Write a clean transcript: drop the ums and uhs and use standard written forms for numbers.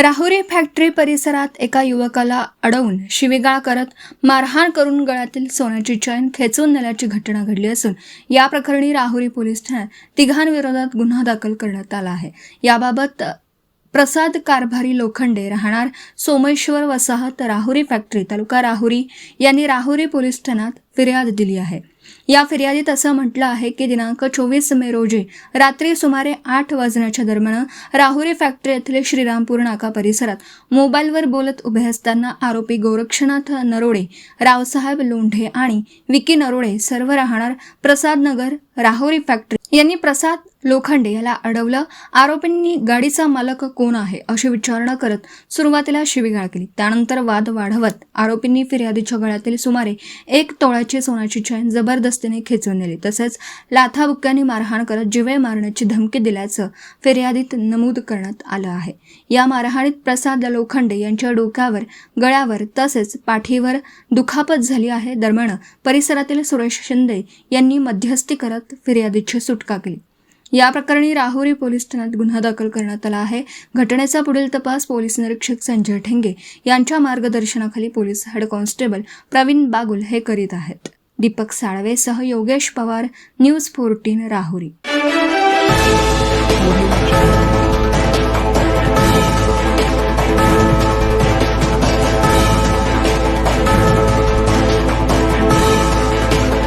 Rahuri factory परिसरात एका युवकाला अडवून शिवीगाळ करत मारहाण करून गळ्यातील सोन्याची चैन खेचून नेल्याची घटना घडली असून या प्रकरणी राहुरी पोलीस ठाण्यात तिघांविरोधात गुन्हा दाखल करण्यात आला आहे। याबाबत प्रसाद कारभारी लोखंडे राहणार सोमेश्वर वसाहत राहुरी फॅक्टरी तालुका राहुरी यांनी राहुरी पोलीस ठाण्यात फिर्याद दिली आहे। या फिर्यादीत असं म्हटलं आहे की दिनांक 24 मे रोजी रात्री सुमारे 8 वाजण्याच्या दरम्यान राहुरी फॅक्टरी येथील श्रीरामपूर नाका परिसरात मोबाईलवर बोलत उभे असताना आरोपी गोरक्षनाथ नरोडे, रावसाहेब लोंढे आणि विकी नरोडे सर्व राहणार प्रसाद नगर राहुरी फॅक्टरी यांनी प्रसाद लोखंडे याला अडवलं। आरोपींनी गाडीचा मालक कोण आहे अशी विचारणा करत सुरुवातीला शिवीगाळ केली। त्यानंतर वाद वाढवत आरोपींनी फिर्यादीच्या गळ्यातील सुमारे 1 तोळ्याची सोन्याची चैन जबरदस्तीने खेचून नेली, तसेच लाथाबुक्क्यांनी मारहाण करत जीवे मारण्याची धमकी दिल्याचं फिर्यादीत नमूद करण्यात आलं आहे। या मारहाणीत प्रसाद लोखंडे यांच्या डोक्यावर, गळ्यावर तसेच पाठीवर दुखापत झाली आहे। दरम्यान परिसरातील सुरेश शिंदे यांनी मध्यस्थी करत फिर्यादीची सुटका केली। या प्रकरणी राहुरी पोलीस ठाण्यात गुन्हा दाखल करण्यात आला आहे। घटनेचा पुढील तपास पोलीस निरीक्षक संजय ठेंगे यांच्या मार्गदर्शनाखाली police head constable Pravin Bagul हे करीत आहेत। दीपक साळवेसह योगेश पवार, न्यूज 14 राहुरी।